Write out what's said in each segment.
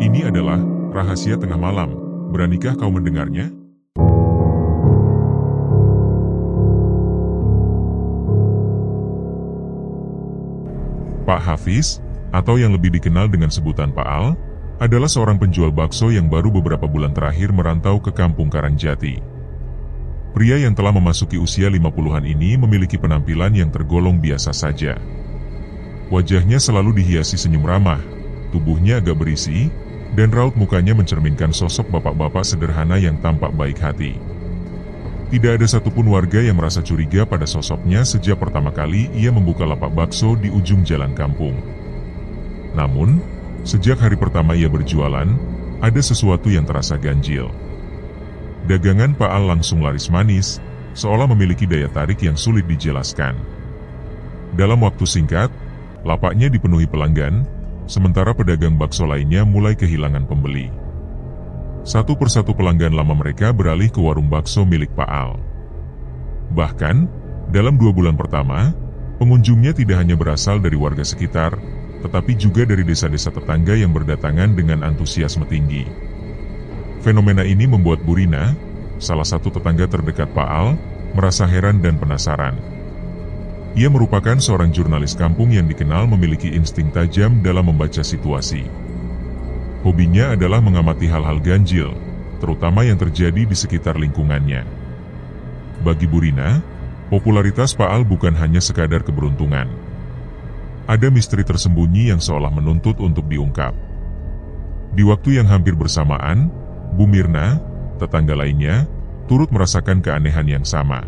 Ini adalah rahasia tengah malam. Beranikah kau mendengarnya? Pak Hafiz, atau yang lebih dikenal dengan sebutan Pak Al, adalah seorang penjual bakso yang baru beberapa bulan terakhir merantau ke kampung Karangjati. Pria yang telah memasuki usia 50-an ini memiliki penampilan yang tergolong biasa saja. Wajahnya selalu dihiasi senyum ramah, tubuhnya agak berisi, dan raut mukanya mencerminkan sosok bapak-bapak sederhana yang tampak baik hati. Tidak ada satupun warga yang merasa curiga pada sosoknya sejak pertama kali ia membuka lapak bakso di ujung jalan kampung. Namun, sejak hari pertama ia berjualan, ada sesuatu yang terasa ganjil. Dagangan Pak Al langsung laris manis, seolah memiliki daya tarik yang sulit dijelaskan. Dalam waktu singkat, lapaknya dipenuhi pelanggan, sementara pedagang bakso lainnya mulai kehilangan pembeli. Satu persatu pelanggan lama mereka beralih ke warung bakso milik Pak Al. Bahkan, dalam 2 bulan pertama, pengunjungnya tidak hanya berasal dari warga sekitar, tetapi juga dari desa-desa tetangga yang berdatangan dengan antusiasme tinggi. Fenomena ini membuat Bu Rina, salah satu tetangga terdekat Pak Al, merasa heran dan penasaran. Ia merupakan seorang jurnalis kampung yang dikenal memiliki insting tajam dalam membaca situasi. Hobinya adalah mengamati hal-hal ganjil, terutama yang terjadi di sekitar lingkungannya. Bagi Bu Rina, popularitas Pak Al bukan hanya sekadar keberuntungan. Ada misteri tersembunyi yang seolah menuntut untuk diungkap. Di waktu yang hampir bersamaan, Bu Mirna, tetangga lainnya, turut merasakan keanehan yang sama.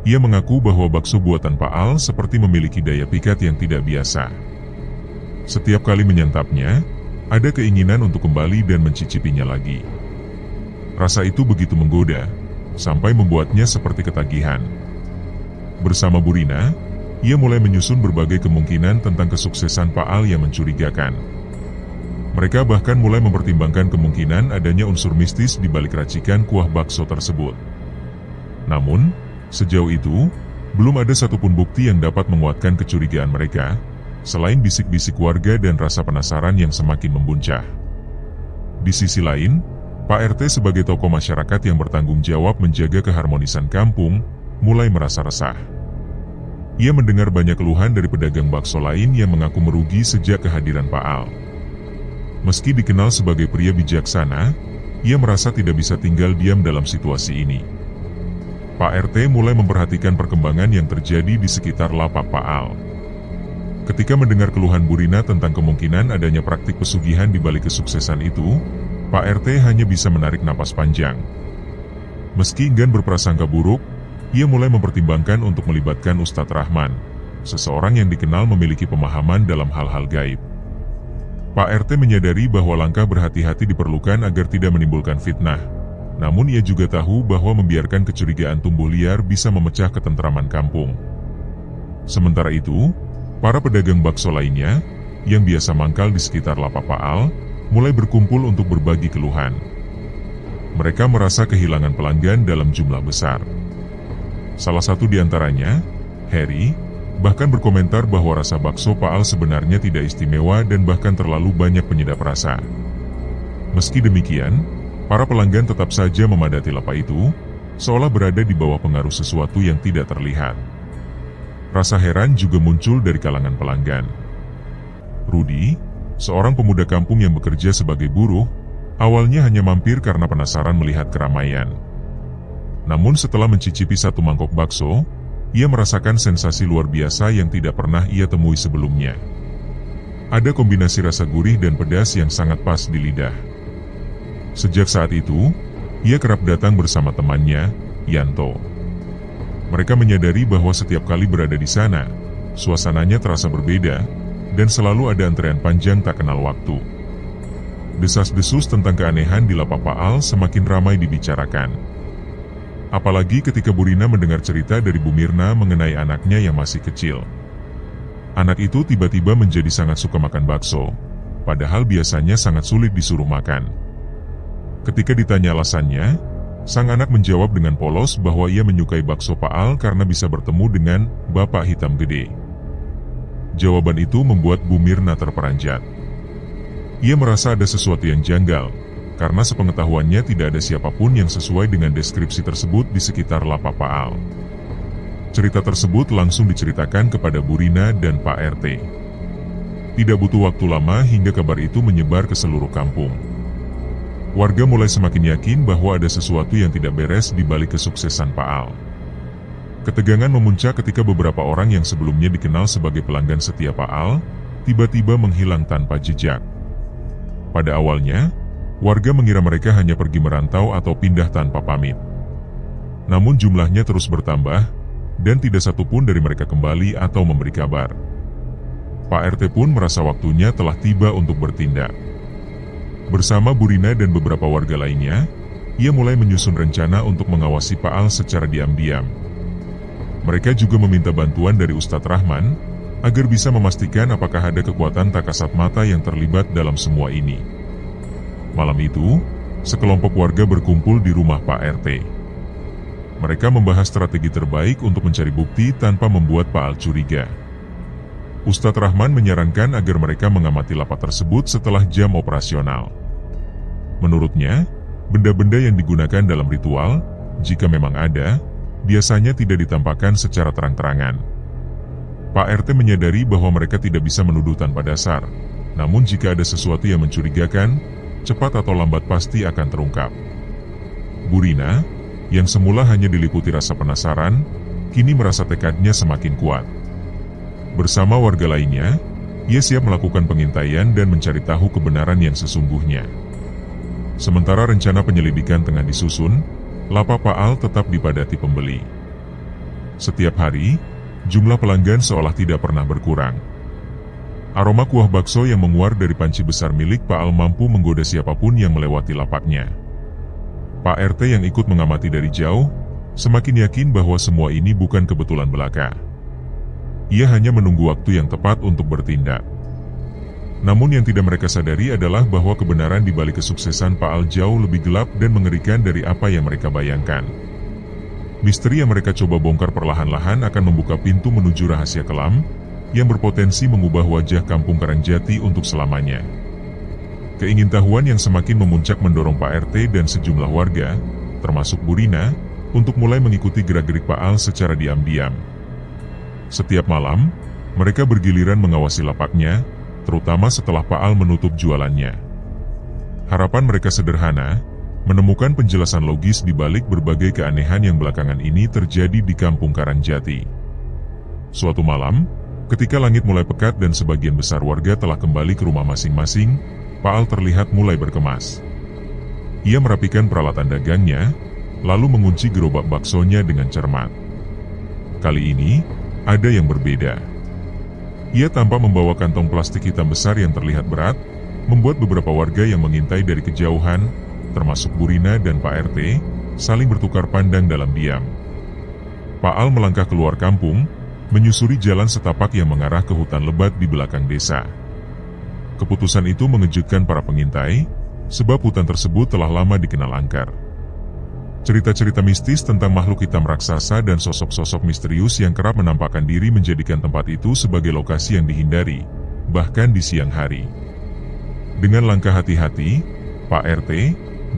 Ia mengaku bahwa bakso buatan Pak Al seperti memiliki daya pikat yang tidak biasa. Setiap kali menyantapnya, ada keinginan untuk kembali dan mencicipinya lagi. Rasa itu begitu menggoda, sampai membuatnya seperti ketagihan. Bersama Bu Rina, ia mulai menyusun berbagai kemungkinan tentang kesuksesan Pak Al yang mencurigakan. Mereka bahkan mulai mempertimbangkan kemungkinan adanya unsur mistis di balik racikan kuah bakso tersebut. Namun, sejauh itu, belum ada satupun bukti yang dapat menguatkan kecurigaan mereka, selain bisik-bisik warga dan rasa penasaran yang semakin membuncah. Di sisi lain, Pak RT sebagai tokoh masyarakat yang bertanggung jawab menjaga keharmonisan kampung, mulai merasa resah. Ia mendengar banyak keluhan dari pedagang bakso lain yang mengaku merugi sejak kehadiran Pak Al. Meski dikenal sebagai pria bijaksana, ia merasa tidak bisa tinggal diam dalam situasi ini. Pak RT mulai memperhatikan perkembangan yang terjadi di sekitar lapak Pak Al. Ketika mendengar keluhan Bu Rina tentang kemungkinan adanya praktik pesugihan di balik kesuksesan itu, Pak RT hanya bisa menarik napas panjang. Meski enggan berprasangka buruk, ia mulai mempertimbangkan untuk melibatkan Ustadz Rahman, seseorang yang dikenal memiliki pemahaman dalam hal-hal gaib. Pak RT menyadari bahwa langkah berhati-hati diperlukan agar tidak menimbulkan fitnah. Namun ia juga tahu bahwa membiarkan kecurigaan tumbuh liar bisa memecah ketentraman kampung. Sementara itu, para pedagang bakso lainnya, yang biasa mangkal di sekitar lapak Pak Al, mulai berkumpul untuk berbagi keluhan. Mereka merasa kehilangan pelanggan dalam jumlah besar. Salah satu di antaranya, Harry, bahkan berkomentar bahwa rasa bakso Pak Al sebenarnya tidak istimewa dan bahkan terlalu banyak penyedap rasa. Meski demikian, para pelanggan tetap saja memadati lapak itu, seolah berada di bawah pengaruh sesuatu yang tidak terlihat. Rasa heran juga muncul dari kalangan pelanggan. Rudi, seorang pemuda kampung yang bekerja sebagai buruh, awalnya hanya mampir karena penasaran melihat keramaian. Namun setelah mencicipi satu mangkok bakso, ia merasakan sensasi luar biasa yang tidak pernah ia temui sebelumnya. Ada kombinasi rasa gurih dan pedas yang sangat pas di lidah. Sejak saat itu, ia kerap datang bersama temannya, Yanto. Mereka menyadari bahwa setiap kali berada di sana, suasananya terasa berbeda, dan selalu ada antrean panjang tak kenal waktu. Desas-desus tentang keanehan di lapak Pak Al semakin ramai dibicarakan. Apalagi ketika Bu Rina mendengar cerita dari Bu Mirna mengenai anaknya yang masih kecil. Anak itu tiba-tiba menjadi sangat suka makan bakso, padahal biasanya sangat sulit disuruh makan. Ketika ditanya alasannya, sang anak menjawab dengan polos bahwa ia menyukai bakso Pak Al karena bisa bertemu dengan Bapak Hitam Gede. Jawaban itu membuat Bu Mirna terperanjat. Ia merasa ada sesuatu yang janggal, karena sepengetahuannya tidak ada siapapun yang sesuai dengan deskripsi tersebut di sekitar lapak Pak Al. Cerita tersebut langsung diceritakan kepada Bu Rina dan Pak RT. Tidak butuh waktu lama hingga kabar itu menyebar ke seluruh kampung. Warga mulai semakin yakin bahwa ada sesuatu yang tidak beres di balik kesuksesan Pak Al. Ketegangan memuncak ketika beberapa orang yang sebelumnya dikenal sebagai pelanggan setia Pak Al, tiba-tiba menghilang tanpa jejak. Pada awalnya, warga mengira mereka hanya pergi merantau atau pindah tanpa pamit. Namun jumlahnya terus bertambah, dan tidak satupun dari mereka kembali atau memberi kabar. Pak RT pun merasa waktunya telah tiba untuk bertindak. Bersama Bu Rina dan beberapa warga lainnya, ia mulai menyusun rencana untuk mengawasi Pak Al secara diam-diam. Mereka juga meminta bantuan dari Ustadz Rahman, agar bisa memastikan apakah ada kekuatan tak kasat mata yang terlibat dalam semua ini. Malam itu, sekelompok warga berkumpul di rumah Pak RT. Mereka membahas strategi terbaik untuk mencari bukti tanpa membuat Pak Al curiga. Ustadz Rahman menyarankan agar mereka mengamati lapak tersebut setelah jam operasional. Menurutnya, benda-benda yang digunakan dalam ritual, jika memang ada, biasanya tidak ditampakkan secara terang-terangan. Pak RT menyadari bahwa mereka tidak bisa menuduh tanpa dasar, namun jika ada sesuatu yang mencurigakan, cepat atau lambat pasti akan terungkap. Bu Rina, yang semula hanya diliputi rasa penasaran, kini merasa tekadnya semakin kuat. Bersama warga lainnya, ia siap melakukan pengintaian dan mencari tahu kebenaran yang sesungguhnya. Sementara rencana penyelidikan tengah disusun, lapak Pak Al tetap dipadati pembeli. Setiap hari, jumlah pelanggan seolah tidak pernah berkurang. Aroma kuah bakso yang menguar dari panci besar milik Pak Al mampu menggoda siapapun yang melewati lapaknya. Pak RT yang ikut mengamati dari jauh, semakin yakin bahwa semua ini bukan kebetulan belaka. Ia hanya menunggu waktu yang tepat untuk bertindak. Namun yang tidak mereka sadari adalah bahwa kebenaran di balik kesuksesan Pak Al jauh lebih gelap dan mengerikan dari apa yang mereka bayangkan. Misteri yang mereka coba bongkar perlahan-lahan akan membuka pintu menuju rahasia kelam, yang berpotensi mengubah wajah kampung Karangjati untuk selamanya. Keingintahuan yang semakin memuncak mendorong Pak RT dan sejumlah warga, termasuk Bu Rina, untuk mulai mengikuti gerak-gerik Pak Al secara diam-diam. Setiap malam, mereka bergiliran mengawasi lapaknya, terutama setelah Pak Al menutup jualannya. Harapan mereka sederhana, menemukan penjelasan logis di balik berbagai keanehan yang belakangan ini terjadi di kampung Karangjati. Suatu malam, ketika langit mulai pekat dan sebagian besar warga telah kembali ke rumah masing-masing, Pak Al terlihat mulai berkemas. Ia merapikan peralatan dagangnya, lalu mengunci gerobak baksonya dengan cermat. Kali ini, ada yang berbeda. Ia tanpa membawa kantong plastik hitam besar yang terlihat berat, membuat beberapa warga yang mengintai dari kejauhan, termasuk Bu Rina dan Pak RT, saling bertukar pandang dalam diam. Pak Al melangkah keluar kampung, menyusuri jalan setapak yang mengarah ke hutan lebat di belakang desa. Keputusan itu mengejutkan para pengintai, sebab hutan tersebut telah lama dikenal angker. Cerita-cerita mistis tentang makhluk hitam raksasa dan sosok-sosok misterius yang kerap menampakkan diri menjadikan tempat itu sebagai lokasi yang dihindari, bahkan di siang hari. Dengan langkah hati-hati, Pak RT,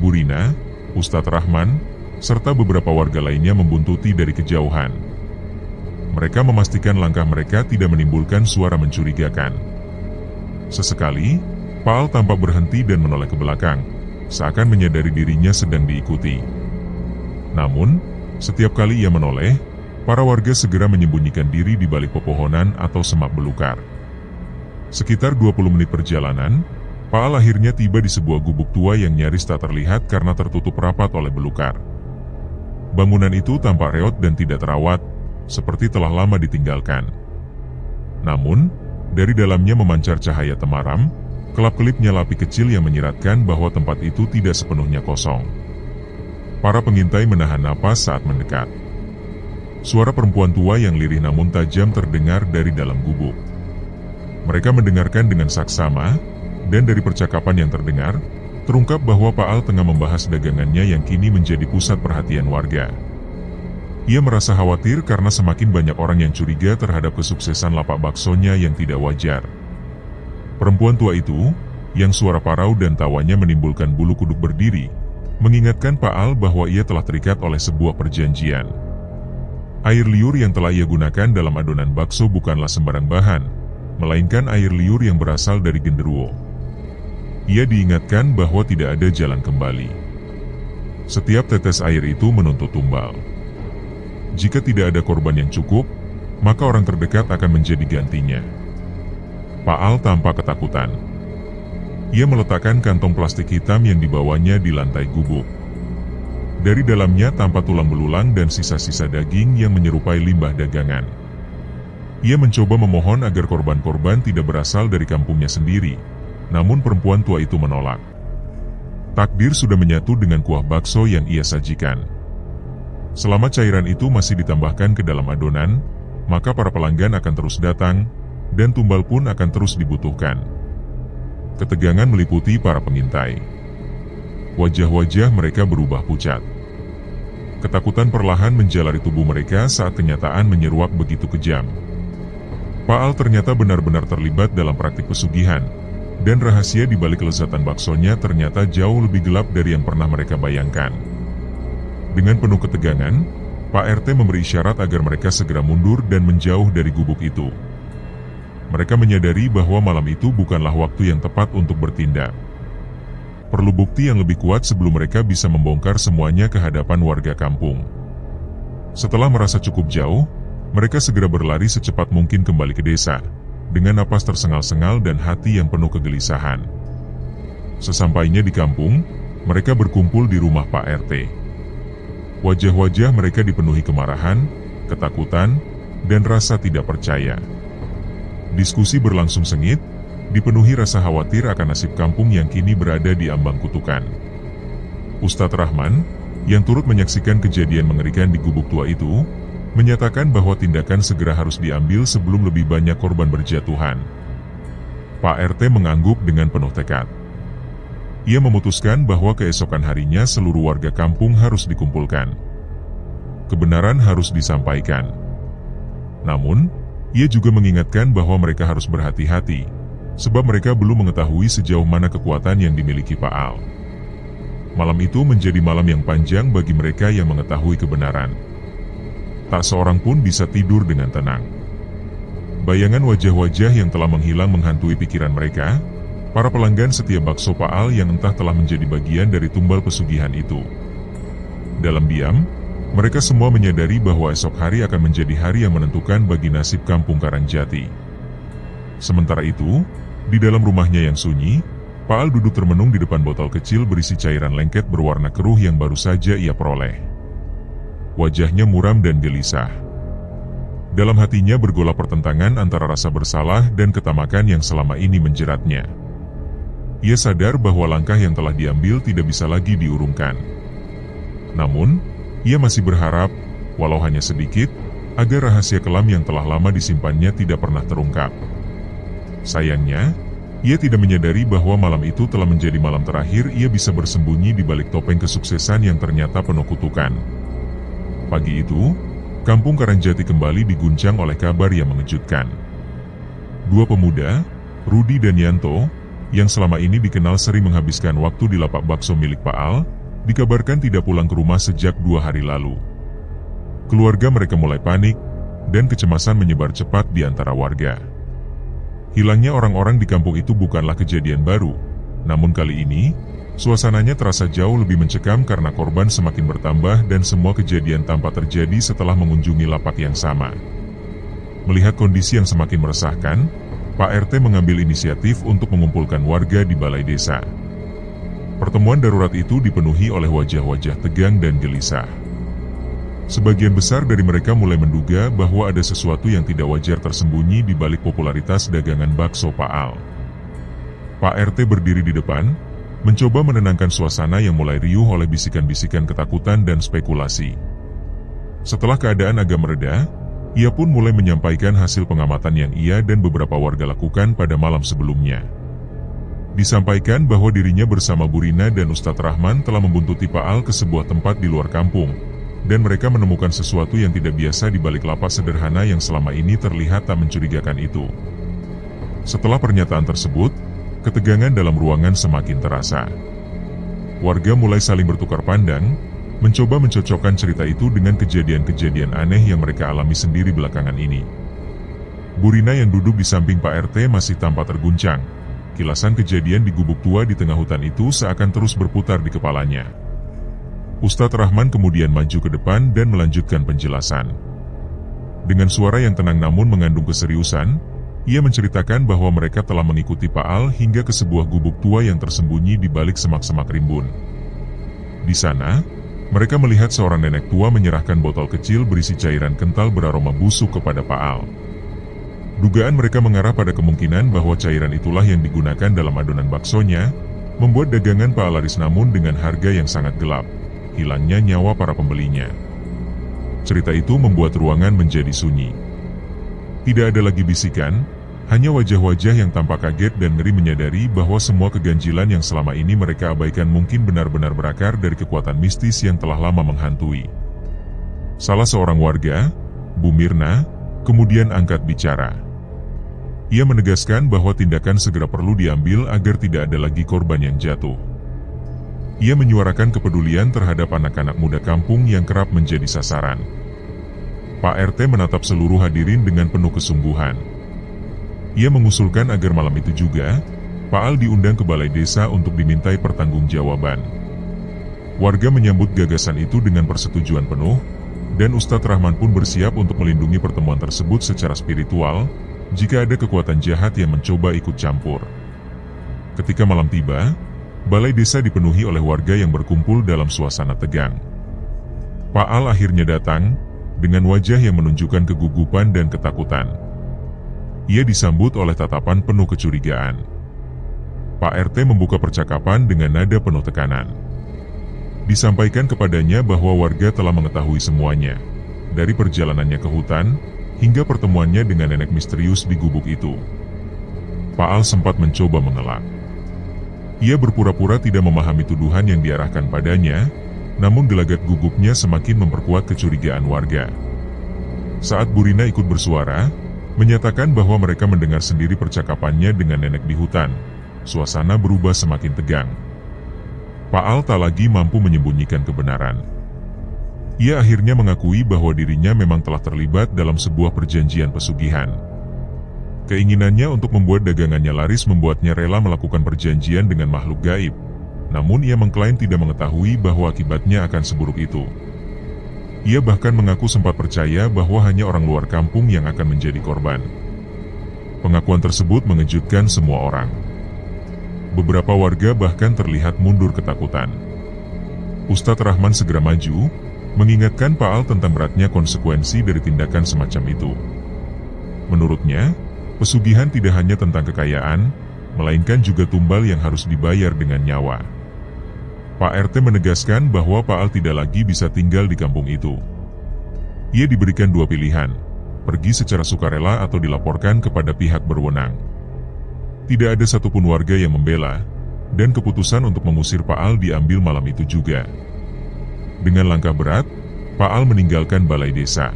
Bu Rina, Ustadz Rahman, serta beberapa warga lainnya membuntuti dari kejauhan. Mereka memastikan langkah mereka tidak menimbulkan suara mencurigakan. Sesekali, Pak Al tampak berhenti dan menoleh ke belakang, seakan menyadari dirinya sedang diikuti. Namun, setiap kali ia menoleh, para warga segera menyembunyikan diri di balik pepohonan atau semak belukar. Sekitar 20 menit perjalanan, Pak Al akhirnya tiba di sebuah gubuk tua yang nyaris tak terlihat karena tertutup rapat oleh belukar. Bangunan itu tampak reot dan tidak terawat, seperti telah lama ditinggalkan. Namun, dari dalamnya memancar cahaya temaram, kelap-kelip nyala api kecil yang menyiratkan bahwa tempat itu tidak sepenuhnya kosong. Para pengintai menahan napas saat mendekat. Suara perempuan tua yang lirih namun tajam terdengar dari dalam gubuk. Mereka mendengarkan dengan saksama, dan dari percakapan yang terdengar, terungkap bahwa Pak Al tengah membahas dagangannya yang kini menjadi pusat perhatian warga. Ia merasa khawatir karena semakin banyak orang yang curiga terhadap kesuksesan lapak baksonya yang tidak wajar. Perempuan tua itu, yang suara parau dan tawanya menimbulkan bulu kuduk berdiri, mengingatkan Pak Al bahwa ia telah terikat oleh sebuah perjanjian. Air liur yang telah ia gunakan dalam adonan bakso bukanlah sembarang bahan, melainkan air liur yang berasal dari genderuwo. Ia diingatkan bahwa tidak ada jalan kembali. Setiap tetes air itu menuntut tumbal. Jika tidak ada korban yang cukup, maka orang terdekat akan menjadi gantinya. Pak Al tampak ketakutan. Ia meletakkan kantong plastik hitam yang dibawanya di lantai gubuk. Dari dalamnya tampak tulang belulang dan sisa-sisa daging yang menyerupai limbah dagangan. Ia mencoba memohon agar korban-korban tidak berasal dari kampungnya sendiri, namun perempuan tua itu menolak. Takdir sudah menyatu dengan kuah bakso yang ia sajikan. Selama cairan itu masih ditambahkan ke dalam adonan, maka para pelanggan akan terus datang, dan tumbal pun akan terus dibutuhkan. Ketegangan meliputi para pengintai. Wajah-wajah mereka berubah pucat. Ketakutan perlahan menjalari tubuh mereka saat kenyataan menyeruak begitu kejam. Pak Al ternyata benar-benar terlibat dalam praktik pesugihan, dan rahasia di balik kelezatan baksonya ternyata jauh lebih gelap dari yang pernah mereka bayangkan. Dengan penuh ketegangan, Pak RT memberi isyarat agar mereka segera mundur dan menjauh dari gubuk itu. Mereka menyadari bahwa malam itu bukanlah waktu yang tepat untuk bertindak. Perlu bukti yang lebih kuat sebelum mereka bisa membongkar semuanya ke hadapan warga kampung. Setelah merasa cukup jauh, mereka segera berlari secepat mungkin kembali ke desa, dengan napas tersengal-sengal dan hati yang penuh kegelisahan. Sesampainya di kampung, mereka berkumpul di rumah Pak RT. Wajah-wajah mereka dipenuhi kemarahan, ketakutan, dan rasa tidak percaya. Diskusi berlangsung sengit, dipenuhi rasa khawatir akan nasib kampung yang kini berada di ambang kutukan. Ustadz Rahman, yang turut menyaksikan kejadian mengerikan di gubuk tua itu, menyatakan bahwa tindakan segera harus diambil sebelum lebih banyak korban berjatuhan. Pak RT mengangguk dengan penuh tekad. Ia memutuskan bahwa keesokan harinya seluruh warga kampung harus dikumpulkan. Kebenaran harus disampaikan. Namun, ia juga mengingatkan bahwa mereka harus berhati-hati, sebab mereka belum mengetahui sejauh mana kekuatan yang dimiliki Pak Al. Malam itu menjadi malam yang panjang bagi mereka yang mengetahui kebenaran. Tak seorang pun bisa tidur dengan tenang. Bayangan wajah-wajah yang telah menghilang menghantui pikiran mereka, para pelanggan setia bakso Pak Al yang entah telah menjadi bagian dari tumbal pesugihan itu. Dalam diam, mereka semua menyadari bahwa esok hari akan menjadi hari yang menentukan bagi nasib kampung Karangjati. Sementara itu, di dalam rumahnya yang sunyi, Pak Al duduk termenung di depan botol kecil berisi cairan lengket berwarna keruh yang baru saja ia peroleh. Wajahnya muram dan gelisah. Dalam hatinya bergolak pertentangan antara rasa bersalah dan ketamakan yang selama ini menjeratnya. Ia sadar bahwa langkah yang telah diambil tidak bisa lagi diurungkan. Namun, ia masih berharap, walau hanya sedikit, agar rahasia kelam yang telah lama disimpannya tidak pernah terungkap. Sayangnya, ia tidak menyadari bahwa malam itu telah menjadi malam terakhir ia bisa bersembunyi di balik topeng kesuksesan yang ternyata penuh kutukan. Pagi itu, kampung Karangjati kembali diguncang oleh kabar yang mengejutkan. Dua pemuda, Rudi dan Yanto, yang selama ini dikenal sering menghabiskan waktu di lapak bakso milik Pak Al, dikabarkan tidak pulang ke rumah sejak 2 hari lalu. Keluarga mereka mulai panik, dan kecemasan menyebar cepat di antara warga. Hilangnya orang-orang di kampung itu bukanlah kejadian baru, namun kali ini, suasananya terasa jauh lebih mencekam karena korban semakin bertambah dan semua kejadian tampak terjadi setelah mengunjungi lapak yang sama. Melihat kondisi yang semakin meresahkan, Pak RT mengambil inisiatif untuk mengumpulkan warga di balai desa. Pertemuan darurat itu dipenuhi oleh wajah-wajah tegang dan gelisah. Sebagian besar dari mereka mulai menduga bahwa ada sesuatu yang tidak wajar tersembunyi di balik popularitas dagangan bakso Pak Al. Pak RT berdiri di depan, mencoba menenangkan suasana yang mulai riuh oleh bisikan-bisikan ketakutan dan spekulasi. Setelah keadaan agak mereda, ia pun mulai menyampaikan hasil pengamatan yang ia dan beberapa warga lakukan pada malam sebelumnya. Disampaikan bahwa dirinya bersama Bu Rina dan Ustadz Rahman telah membuntuti Pak Al ke sebuah tempat di luar kampung, dan mereka menemukan sesuatu yang tidak biasa di balik lapak sederhana yang selama ini terlihat tak mencurigakan itu. Setelah pernyataan tersebut, ketegangan dalam ruangan semakin terasa. Warga mulai saling bertukar pandang, mencoba mencocokkan cerita itu dengan kejadian-kejadian aneh yang mereka alami sendiri belakangan ini. Bu Rina yang duduk di samping Pak RT masih tampak terguncang. Kilasan kejadian di gubuk tua di tengah hutan itu seakan terus berputar di kepalanya. Ustadz Rahman kemudian maju ke depan dan melanjutkan penjelasan. Dengan suara yang tenang namun mengandung keseriusan, ia menceritakan bahwa mereka telah mengikuti Pak Al hingga ke sebuah gubuk tua yang tersembunyi di balik semak-semak rimbun. Di sana, mereka melihat seorang nenek tua menyerahkan botol kecil berisi cairan kental beraroma busuk kepada Pak Al. Dugaan mereka mengarah pada kemungkinan bahwa cairan itulah yang digunakan dalam adonan baksonya, membuat dagangan Pak Al laris namun dengan harga yang sangat gelap, hilangnya nyawa para pembelinya. Cerita itu membuat ruangan menjadi sunyi. Tidak ada lagi bisikan, hanya wajah-wajah yang tampak kaget dan ngeri menyadari bahwa semua keganjilan yang selama ini mereka abaikan mungkin benar-benar berakar dari kekuatan mistis yang telah lama menghantui. Salah seorang warga, Bu Mirna, kemudian angkat bicara. Ia menegaskan bahwa tindakan segera perlu diambil agar tidak ada lagi korban yang jatuh. Ia menyuarakan kepedulian terhadap anak-anak muda kampung yang kerap menjadi sasaran. Pak RT menatap seluruh hadirin dengan penuh kesungguhan. Ia mengusulkan agar malam itu juga, Pak Al diundang ke balai desa untuk dimintai pertanggungjawaban. Warga menyambut gagasan itu dengan persetujuan penuh, dan Ustadz Rahman pun bersiap untuk melindungi pertemuan tersebut secara spiritual, jika ada kekuatan jahat yang mencoba ikut campur. Ketika malam tiba, balai desa dipenuhi oleh warga yang berkumpul dalam suasana tegang. Pak Al akhirnya datang, dengan wajah yang menunjukkan kegugupan dan ketakutan. Ia disambut oleh tatapan penuh kecurigaan. Pak RT membuka percakapan dengan nada penuh tekanan. Disampaikan kepadanya bahwa warga telah mengetahui semuanya, dari perjalanannya ke hutan, hingga pertemuannya dengan nenek misterius di gubuk itu. Pak Al sempat mencoba mengelak. Ia berpura-pura tidak memahami tuduhan yang diarahkan padanya, namun gelagat gugupnya semakin memperkuat kecurigaan warga. Saat Bu Rina ikut bersuara, menyatakan bahwa mereka mendengar sendiri percakapannya dengan nenek di hutan, suasana berubah semakin tegang. Pak Al tak lagi mampu menyembunyikan kebenaran. Ia akhirnya mengakui bahwa dirinya memang telah terlibat dalam sebuah perjanjian pesugihan. Keinginannya untuk membuat dagangannya laris membuatnya rela melakukan perjanjian dengan makhluk gaib. Namun ia mengklaim tidak mengetahui bahwa akibatnya akan seburuk itu. Ia bahkan mengaku sempat percaya bahwa hanya orang luar kampung yang akan menjadi korban. Pengakuan tersebut mengejutkan semua orang. Beberapa warga bahkan terlihat mundur ketakutan. Ustadz Rahman segera maju, mengingatkan Pak Al tentang beratnya konsekuensi dari tindakan semacam itu. Menurutnya, pesugihan tidak hanya tentang kekayaan, melainkan juga tumbal yang harus dibayar dengan nyawa. Pak RT menegaskan bahwa Pak Al tidak lagi bisa tinggal di kampung itu. Ia diberikan dua pilihan, pergi secara sukarela atau dilaporkan kepada pihak berwenang. Tidak ada satupun warga yang membela, dan keputusan untuk mengusir Pak Al diambil malam itu juga. Dengan langkah berat, Pak Al meninggalkan balai desa.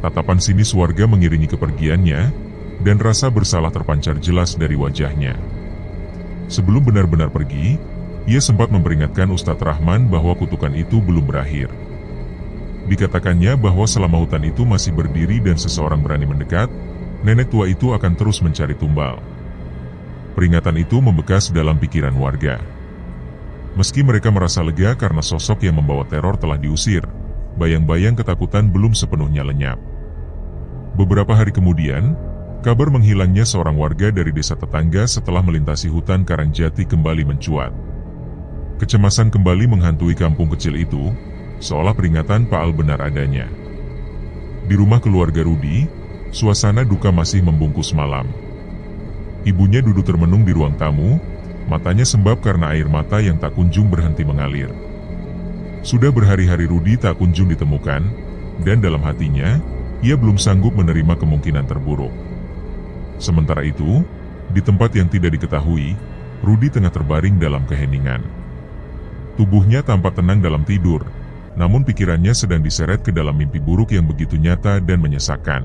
Tatapan sinis warga mengiringi kepergiannya, dan rasa bersalah terpancar jelas dari wajahnya. Sebelum benar-benar pergi, ia sempat memperingatkan Ustadz Rahman bahwa kutukan itu belum berakhir. Dikatakannya bahwa selama hutan itu masih berdiri dan seseorang berani mendekat, nenek tua itu akan terus mencari tumbal. Peringatan itu membekas dalam pikiran warga. Meski mereka merasa lega karena sosok yang membawa teror telah diusir, bayang-bayang ketakutan belum sepenuhnya lenyap. Beberapa hari kemudian, kabar menghilangnya seorang warga dari desa tetangga setelah melintasi hutan Karangjati kembali mencuat. Kecemasan kembali menghantui kampung kecil itu, seolah peringatan Pak Al benar adanya. Di rumah keluarga Rudi, suasana duka masih membungkus malam. Ibunya duduk termenung di ruang tamu, matanya sembab karena air mata yang tak kunjung berhenti mengalir. Sudah berhari-hari Rudi tak kunjung ditemukan, dan dalam hatinya, ia belum sanggup menerima kemungkinan terburuk. Sementara itu, di tempat yang tidak diketahui, Rudi tengah terbaring dalam keheningan. Tubuhnya tampak tenang dalam tidur, namun pikirannya sedang diseret ke dalam mimpi buruk yang begitu nyata dan menyesakkan.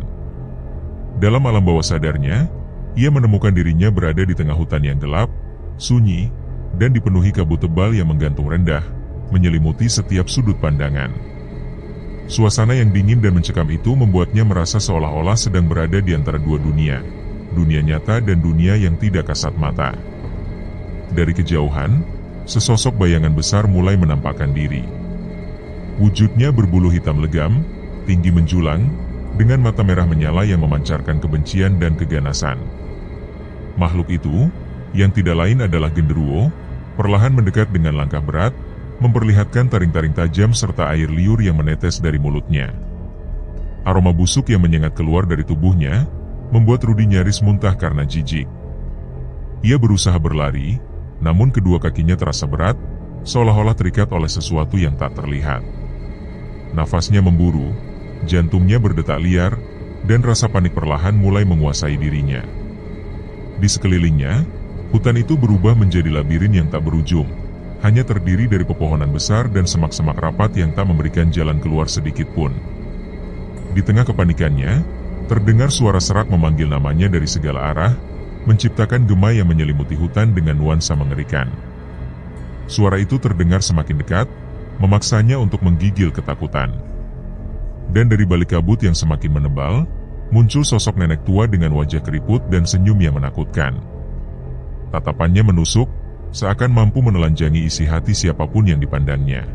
Dalam alam bawah sadarnya, Ia menemukan dirinya berada di tengah hutan yang gelap, sunyi, dan dipenuhi kabut tebal yang menggantung rendah, menyelimuti setiap sudut pandangan. Suasana yang dingin dan mencekam itu membuatnya merasa seolah-olah sedang berada di antara dua dunia, dunia nyata dan dunia yang tidak kasat mata. Dari kejauhan, sesosok bayangan besar mulai menampakkan diri. Wujudnya berbulu hitam legam, tinggi menjulang, dengan mata merah menyala yang memancarkan kebencian dan keganasan. Makhluk itu, yang tidak lain adalah genderuwo, perlahan mendekat dengan langkah berat, memperlihatkan taring-taring tajam serta air liur yang menetes dari mulutnya. Aroma busuk yang menyengat keluar dari tubuhnya, membuat Rudy nyaris muntah karena jijik. Ia berusaha berlari, namun kedua kakinya terasa berat, seolah-olah terikat oleh sesuatu yang tak terlihat. Nafasnya memburu, jantungnya berdetak liar, dan rasa panik perlahan mulai menguasai dirinya. Di sekelilingnya, hutan itu berubah menjadi labirin yang tak berujung, hanya terdiri dari pepohonan besar dan semak-semak rapat yang tak memberikan jalan keluar sedikit pun. Di tengah kepanikannya, terdengar suara serak memanggil namanya dari segala arah, menciptakan gema yang menyelimuti hutan dengan nuansa mengerikan. Suara itu terdengar semakin dekat, memaksanya untuk menggigil ketakutan. Dan dari balik kabut yang semakin menebal, muncul sosok nenek tua dengan wajah keriput dan senyum yang menakutkan. Tatapannya menusuk, seakan mampu menelanjangi isi hati siapapun yang dipandangnya.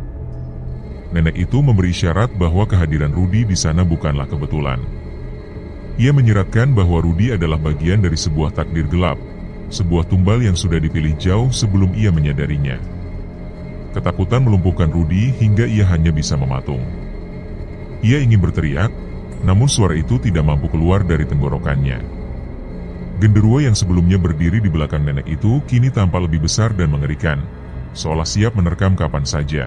Nenek itu memberi isyarat bahwa kehadiran Rudy di sana bukanlah kebetulan. Ia menyiratkan bahwa Rudy adalah bagian dari sebuah takdir gelap, sebuah tumbal yang sudah dipilih jauh sebelum ia menyadarinya. Ketakutan melumpuhkan Rudy hingga ia hanya bisa mematung. Ia ingin berteriak, namun suara itu tidak mampu keluar dari tenggorokannya. Genderuwo yang sebelumnya berdiri di belakang nenek itu kini tampak lebih besar dan mengerikan, seolah siap menerkam kapan saja.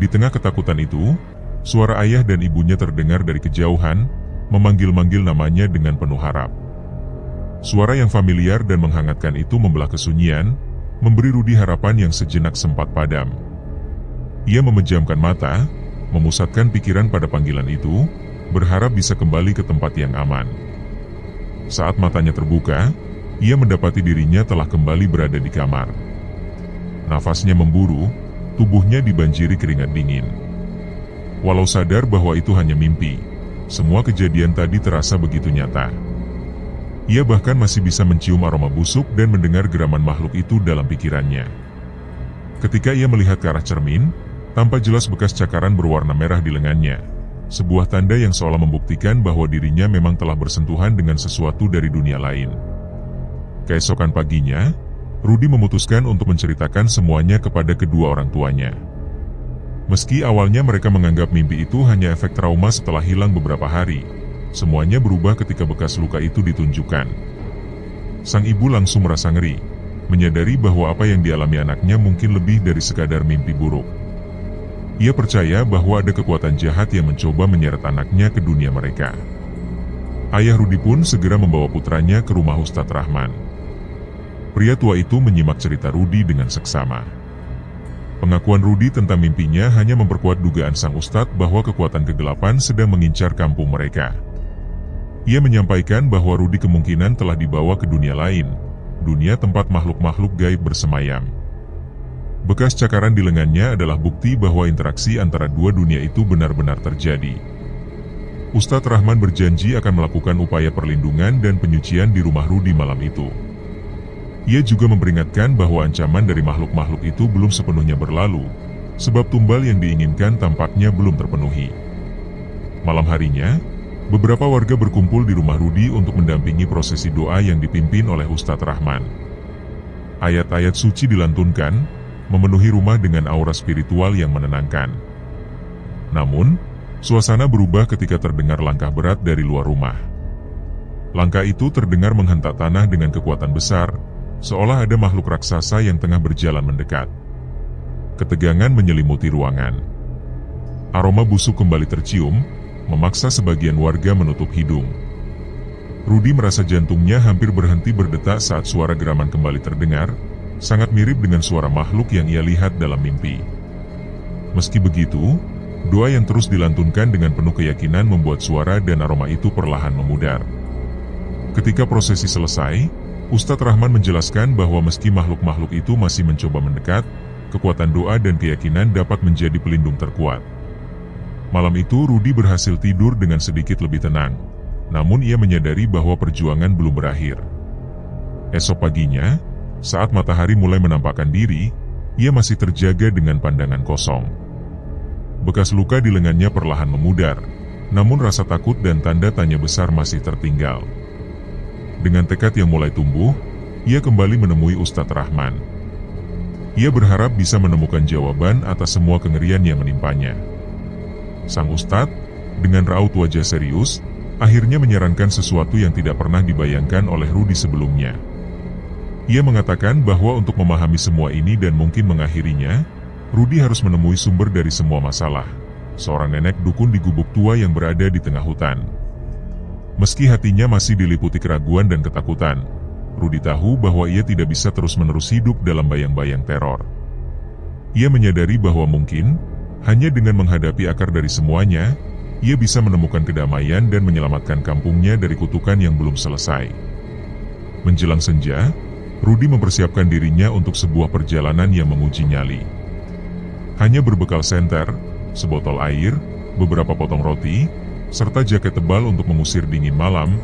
Di tengah ketakutan itu, suara ayah dan ibunya terdengar dari kejauhan, memanggil-manggil namanya dengan penuh harap. Suara yang familiar dan menghangatkan itu membelah kesunyian, memberi Rudy harapan yang sejenak sempat padam. Ia memejamkan mata, memusatkan pikiran pada panggilan itu, berharap bisa kembali ke tempat yang aman. Saat matanya terbuka, ia mendapati dirinya telah kembali berada di kamar. Nafasnya memburu, tubuhnya dibanjiri keringat dingin. Walau sadar bahwa itu hanya mimpi, semua kejadian tadi terasa begitu nyata. Ia bahkan masih bisa mencium aroma busuk dan mendengar geraman makhluk itu dalam pikirannya. Ketika ia melihat ke arah cermin, tampak jelas bekas cakaran berwarna merah di lengannya. Sebuah tanda yang seolah membuktikan bahwa dirinya memang telah bersentuhan dengan sesuatu dari dunia lain. Keesokan paginya, Rudy memutuskan untuk menceritakan semuanya kepada kedua orang tuanya. Meski awalnya mereka menganggap mimpi itu hanya efek trauma setelah hilang beberapa hari, semuanya berubah ketika bekas luka itu ditunjukkan. Sang ibu langsung merasa ngeri, menyadari bahwa apa yang dialami anaknya mungkin lebih dari sekadar mimpi buruk. Ia percaya bahwa ada kekuatan jahat yang mencoba menyeret anaknya ke dunia mereka. Ayah Rudy pun segera membawa putranya ke rumah Ustadz Rahman. Pria tua itu menyimak cerita Rudy dengan seksama. Pengakuan Rudy tentang mimpinya hanya memperkuat dugaan sang Ustadz bahwa kekuatan kegelapan sedang mengincar kampung mereka. Ia menyampaikan bahwa Rudy kemungkinan telah dibawa ke dunia lain, dunia tempat makhluk-makhluk gaib bersemayam. Bekas cakaran di lengannya adalah bukti bahwa interaksi antara dua dunia itu benar-benar terjadi. Ustadz Rahman berjanji akan melakukan upaya perlindungan dan penyucian di rumah Rudy malam itu. Ia juga memperingatkan bahwa ancaman dari makhluk-makhluk itu belum sepenuhnya berlalu, sebab tumbal yang diinginkan tampaknya belum terpenuhi. Malam harinya, beberapa warga berkumpul di rumah Rudy untuk mendampingi prosesi doa yang dipimpin oleh Ustadz Rahman. Ayat-ayat suci dilantunkan, memenuhi rumah dengan aura spiritual yang menenangkan. Namun, suasana berubah ketika terdengar langkah berat dari luar rumah. Langkah itu terdengar menghentak tanah dengan kekuatan besar, seolah ada makhluk raksasa yang tengah berjalan mendekat. Ketegangan menyelimuti ruangan. Aroma busuk kembali tercium, memaksa sebagian warga menutup hidung. Rudy merasa jantungnya hampir berhenti berdetak saat suara geraman kembali terdengar, sangat mirip dengan suara makhluk yang ia lihat dalam mimpi. Meski begitu, doa yang terus dilantunkan dengan penuh keyakinan membuat suara dan aroma itu perlahan memudar. Ketika prosesi selesai, Ustadz Rahman menjelaskan bahwa meski makhluk-makhluk itu masih mencoba mendekat, kekuatan doa dan keyakinan dapat menjadi pelindung terkuat. Malam itu Rudi berhasil tidur dengan sedikit lebih tenang, namun ia menyadari bahwa perjuangan belum berakhir. Esok paginya, saat matahari mulai menampakkan diri, ia masih terjaga dengan pandangan kosong. Bekas luka di lengannya perlahan memudar, namun rasa takut dan tanda tanya besar masih tertinggal. Dengan tekad yang mulai tumbuh, ia kembali menemui Ustadz Rahman. Ia berharap bisa menemukan jawaban atas semua kengerian yang menimpanya. Sang Ustadz, dengan raut wajah serius, akhirnya menyarankan sesuatu yang tidak pernah dibayangkan oleh Rudi sebelumnya. Ia mengatakan bahwa untuk memahami semua ini dan mungkin mengakhirinya, Rudi harus menemui sumber dari semua masalah, seorang nenek dukun di gubuk tua yang berada di tengah hutan. Meski hatinya masih diliputi keraguan dan ketakutan, Rudi tahu bahwa ia tidak bisa terus-menerus hidup dalam bayang-bayang teror. Ia menyadari bahwa mungkin, hanya dengan menghadapi akar dari semuanya, ia bisa menemukan kedamaian dan menyelamatkan kampungnya dari kutukan yang belum selesai. Menjelang senja, Rudi mempersiapkan dirinya untuk sebuah perjalanan yang menguji nyali. Hanya berbekal senter, sebotol air, beberapa potong roti, serta jaket tebal untuk mengusir dingin malam,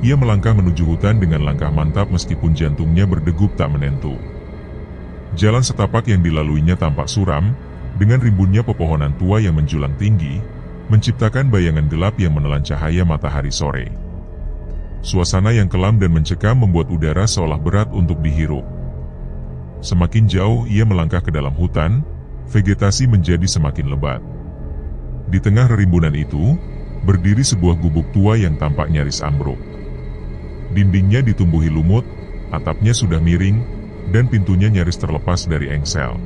ia melangkah menuju hutan dengan langkah mantap meskipun jantungnya berdegup tak menentu. Jalan setapak yang dilaluinya tampak suram, dengan rimbunnya pepohonan tua yang menjulang tinggi, menciptakan bayangan gelap yang menelan cahaya matahari sore. Suasana yang kelam dan mencekam membuat udara seolah berat untuk dihirup. Semakin jauh ia melangkah ke dalam hutan, vegetasi menjadi semakin lebat. Di tengah rerimbunan itu, berdiri sebuah gubuk tua yang tampak nyaris ambruk. Dindingnya ditumbuhi lumut, atapnya sudah miring, dan pintunya nyaris terlepas dari engsel.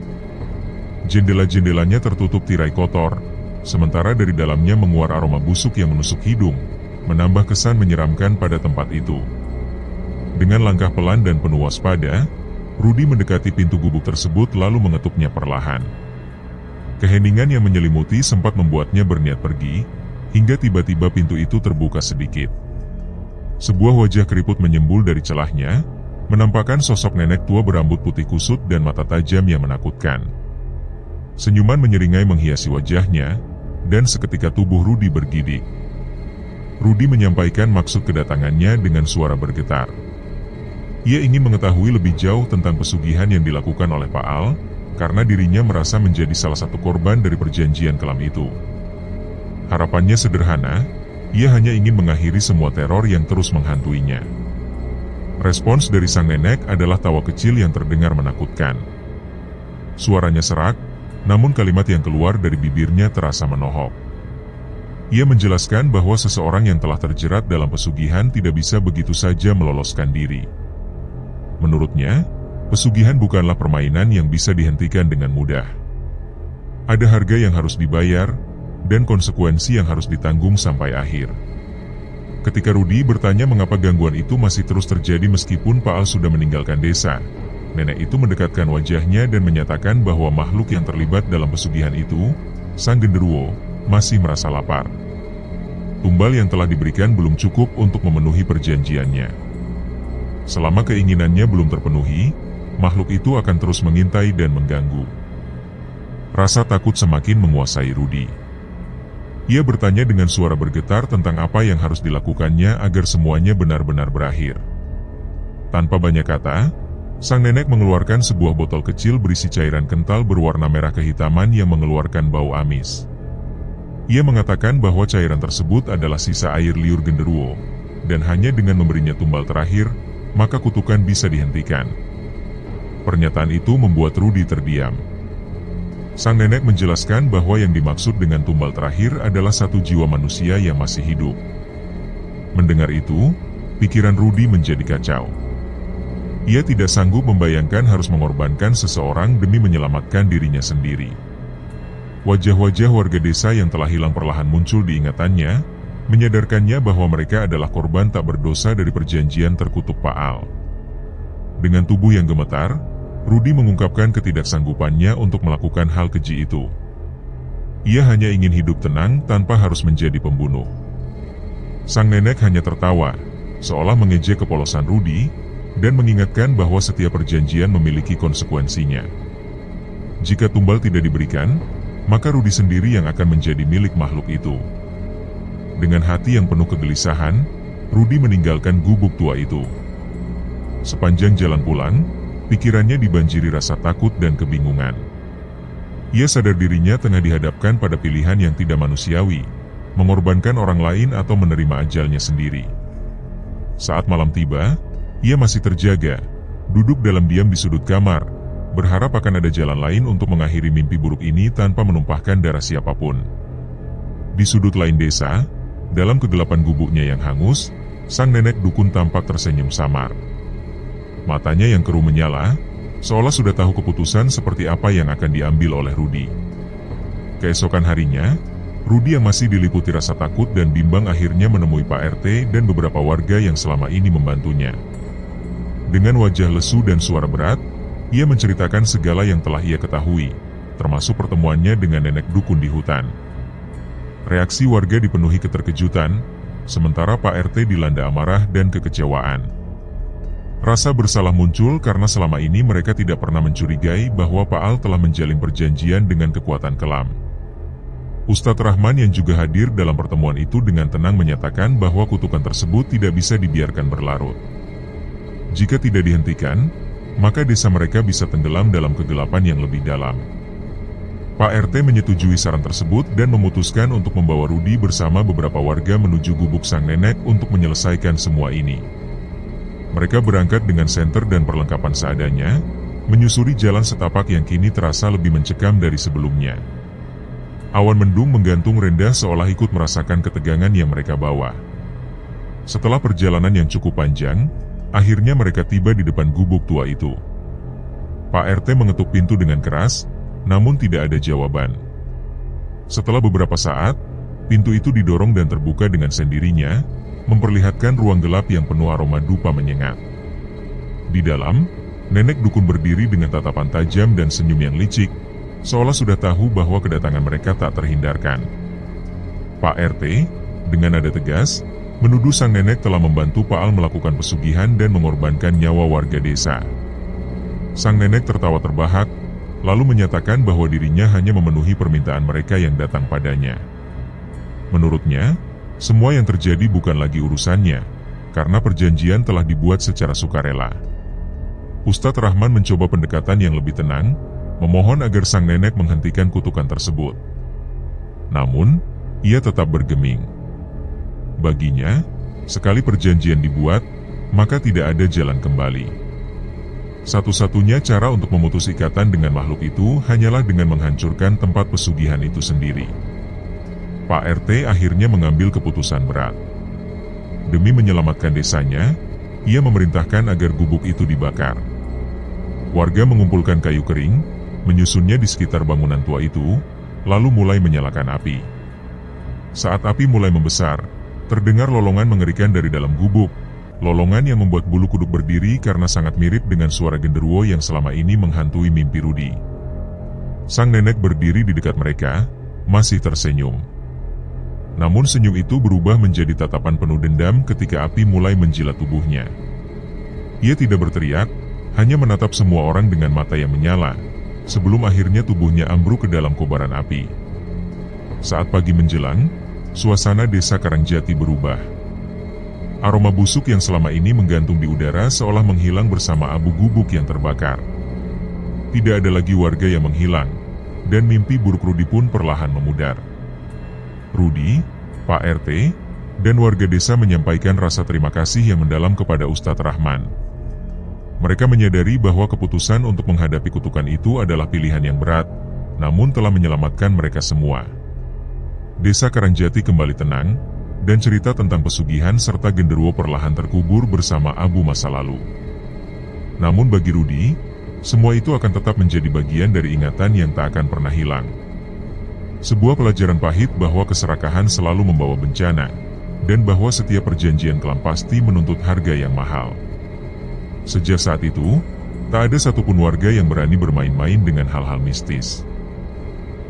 Jendela-jendelanya tertutup tirai kotor, sementara dari dalamnya menguar aroma busuk yang menusuk hidung, menambah kesan menyeramkan pada tempat itu. Dengan langkah pelan dan penuh waspada, Rudi mendekati pintu gubuk tersebut lalu mengetuknya perlahan. Keheningan yang menyelimuti sempat membuatnya berniat pergi, hingga tiba-tiba pintu itu terbuka sedikit. Sebuah wajah keriput menyembul dari celahnya, menampakkan sosok nenek tua berambut putih kusut dan mata tajam yang menakutkan. Senyuman menyeringai menghiasi wajahnya, dan seketika tubuh Rudi bergidik. Rudi menyampaikan maksud kedatangannya dengan suara bergetar. Ia ingin mengetahui lebih jauh tentang pesugihan yang dilakukan oleh Pak Al, karena dirinya merasa menjadi salah satu korban dari perjanjian kelam itu. Harapannya sederhana, ia hanya ingin mengakhiri semua teror yang terus menghantuinya. Respons dari sang nenek adalah tawa kecil yang terdengar menakutkan. Suaranya serak, namun kalimat yang keluar dari bibirnya terasa menohok. Ia menjelaskan bahwa seseorang yang telah terjerat dalam pesugihan tidak bisa begitu saja meloloskan diri. Menurutnya, pesugihan bukanlah permainan yang bisa dihentikan dengan mudah. Ada harga yang harus dibayar, dan konsekuensi yang harus ditanggung sampai akhir. Ketika Rudi bertanya mengapa gangguan itu masih terus terjadi meskipun Pak Al sudah meninggalkan desa, nenek itu mendekatkan wajahnya dan menyatakan bahwa makhluk yang terlibat dalam pesugihan itu, sang genderuwo, masih merasa lapar. Tumbal yang telah diberikan belum cukup untuk memenuhi perjanjiannya. Selama keinginannya belum terpenuhi, makhluk itu akan terus mengintai dan mengganggu. Rasa takut semakin menguasai Rudi. Ia bertanya dengan suara bergetar tentang apa yang harus dilakukannya agar semuanya benar-benar berakhir. Tanpa banyak kata, sang nenek mengeluarkan sebuah botol kecil berisi cairan kental berwarna merah kehitaman yang mengeluarkan bau amis. Ia mengatakan bahwa cairan tersebut adalah sisa air liur genderuwo, dan hanya dengan memberinya tumbal terakhir, maka kutukan bisa dihentikan. Pernyataan itu membuat Rudi terdiam. Sang nenek menjelaskan bahwa yang dimaksud dengan tumbal terakhir adalah satu jiwa manusia yang masih hidup. Mendengar itu, pikiran Rudi menjadi kacau. Ia tidak sanggup membayangkan harus mengorbankan seseorang demi menyelamatkan dirinya sendiri. Wajah-wajah warga desa yang telah hilang perlahan muncul di ingatannya, menyadarkannya bahwa mereka adalah korban tak berdosa dari perjanjian terkutuk Pak Al. Dengan tubuh yang gemetar, Rudi mengungkapkan ketidaksanggupannya untuk melakukan hal keji itu. Ia hanya ingin hidup tenang tanpa harus menjadi pembunuh. Sang nenek hanya tertawa, seolah mengejek kepolosan Rudy, dan mengingatkan bahwa setiap perjanjian memiliki konsekuensinya. Jika tumbal tidak diberikan, maka Rudy sendiri yang akan menjadi milik makhluk itu. Dengan hati yang penuh kegelisahan, Rudy meninggalkan gubuk tua itu. Sepanjang jalan pulang, pikirannya dibanjiri rasa takut dan kebingungan. Ia sadar dirinya tengah dihadapkan pada pilihan yang tidak manusiawi, mengorbankan orang lain atau menerima ajalnya sendiri. Saat malam tiba, ia masih terjaga, duduk dalam diam di sudut kamar, berharap akan ada jalan lain untuk mengakhiri mimpi buruk ini tanpa menumpahkan darah siapapun. Di sudut lain desa, dalam kegelapan gubuknya yang hangus, sang nenek dukun tampak tersenyum samar. Matanya yang keruh menyala, seolah sudah tahu keputusan seperti apa yang akan diambil oleh Rudy. Keesokan harinya, Rudy yang masih diliputi rasa takut dan bimbang akhirnya menemui Pak RT dan beberapa warga yang selama ini membantunya. Dengan wajah lesu dan suara berat, ia menceritakan segala yang telah ia ketahui, termasuk pertemuannya dengan nenek dukun di hutan. Reaksi warga dipenuhi keterkejutan, sementara Pak RT dilanda amarah dan kekecewaan. Rasa bersalah muncul karena selama ini mereka tidak pernah mencurigai bahwa Pak Al telah menjalin perjanjian dengan kekuatan kelam. Ustadz Rahman yang juga hadir dalam pertemuan itu dengan tenang menyatakan bahwa kutukan tersebut tidak bisa dibiarkan berlarut. Jika tidak dihentikan, maka desa mereka bisa tenggelam dalam kegelapan yang lebih dalam. Pak RT menyetujui saran tersebut dan memutuskan untuk membawa Rudy bersama beberapa warga menuju gubuk sang nenek untuk menyelesaikan semua ini. Mereka berangkat dengan senter dan perlengkapan seadanya, menyusuri jalan setapak yang kini terasa lebih mencekam dari sebelumnya. Awan mendung menggantung rendah seolah ikut merasakan ketegangan yang mereka bawa. Setelah perjalanan yang cukup panjang, akhirnya mereka tiba di depan gubuk tua itu. Pak RT mengetuk pintu dengan keras, namun tidak ada jawaban. Setelah beberapa saat, pintu itu didorong dan terbuka dengan sendirinya, memperlihatkan ruang gelap yang penuh aroma dupa menyengat. Di dalam, nenek dukun berdiri dengan tatapan tajam dan senyum yang licik, seolah sudah tahu bahwa kedatangan mereka tak terhindarkan. Pak RT, dengan nada tegas, menuduh sang nenek telah membantu Pak Al melakukan pesugihan dan mengorbankan nyawa warga desa. Sang nenek tertawa terbahak, lalu menyatakan bahwa dirinya hanya memenuhi permintaan mereka yang datang padanya. Menurutnya, semua yang terjadi bukan lagi urusannya, karena perjanjian telah dibuat secara sukarela. Ustadz Rahman mencoba pendekatan yang lebih tenang, memohon agar sang nenek menghentikan kutukan tersebut. Namun, ia tetap bergeming. Baginya, sekali perjanjian dibuat, maka tidak ada jalan kembali. Satu-satunya cara untuk memutus ikatan dengan makhluk itu hanyalah dengan menghancurkan tempat pesugihan itu sendiri. Pak RT akhirnya mengambil keputusan berat. Demi menyelamatkan desanya, ia memerintahkan agar gubuk itu dibakar. Warga mengumpulkan kayu kering, menyusunnya di sekitar bangunan tua itu, lalu mulai menyalakan api. Saat api mulai membesar, terdengar lolongan mengerikan dari dalam gubuk, lolongan yang membuat bulu kuduk berdiri karena sangat mirip dengan suara genderuwo yang selama ini menghantui mimpi Rudy. Sang nenek berdiri di dekat mereka, masih tersenyum. Namun senyum itu berubah menjadi tatapan penuh dendam ketika api mulai menjilat tubuhnya. Ia tidak berteriak, hanya menatap semua orang dengan mata yang menyala, sebelum akhirnya tubuhnya ambruk ke dalam kobaran api. Saat pagi menjelang, suasana desa Karangjati berubah. Aroma busuk yang selama ini menggantung di udara seolah menghilang bersama abu gubuk yang terbakar. Tidak ada lagi warga yang menghilang, dan mimpi buruk Rudy pun perlahan memudar. Rudy, Pak RT, dan warga desa menyampaikan rasa terima kasih yang mendalam kepada Ustadz Rahman. Mereka menyadari bahwa keputusan untuk menghadapi kutukan itu adalah pilihan yang berat, namun telah menyelamatkan mereka semua. Desa Karangjati kembali tenang, dan cerita tentang pesugihan serta genderuwo perlahan terkubur bersama abu masa lalu. Namun bagi Rudy, semua itu akan tetap menjadi bagian dari ingatan yang tak akan pernah hilang. Sebuah pelajaran pahit bahwa keserakahan selalu membawa bencana, dan bahwa setiap perjanjian kelam pasti menuntut harga yang mahal. Sejak saat itu, tak ada satupun warga yang berani bermain-main dengan hal-hal mistis.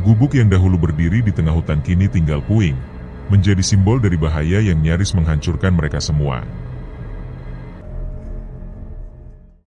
Gubuk yang dahulu berdiri di tengah hutan kini tinggal puing, menjadi simbol dari bahaya yang nyaris menghancurkan mereka semua.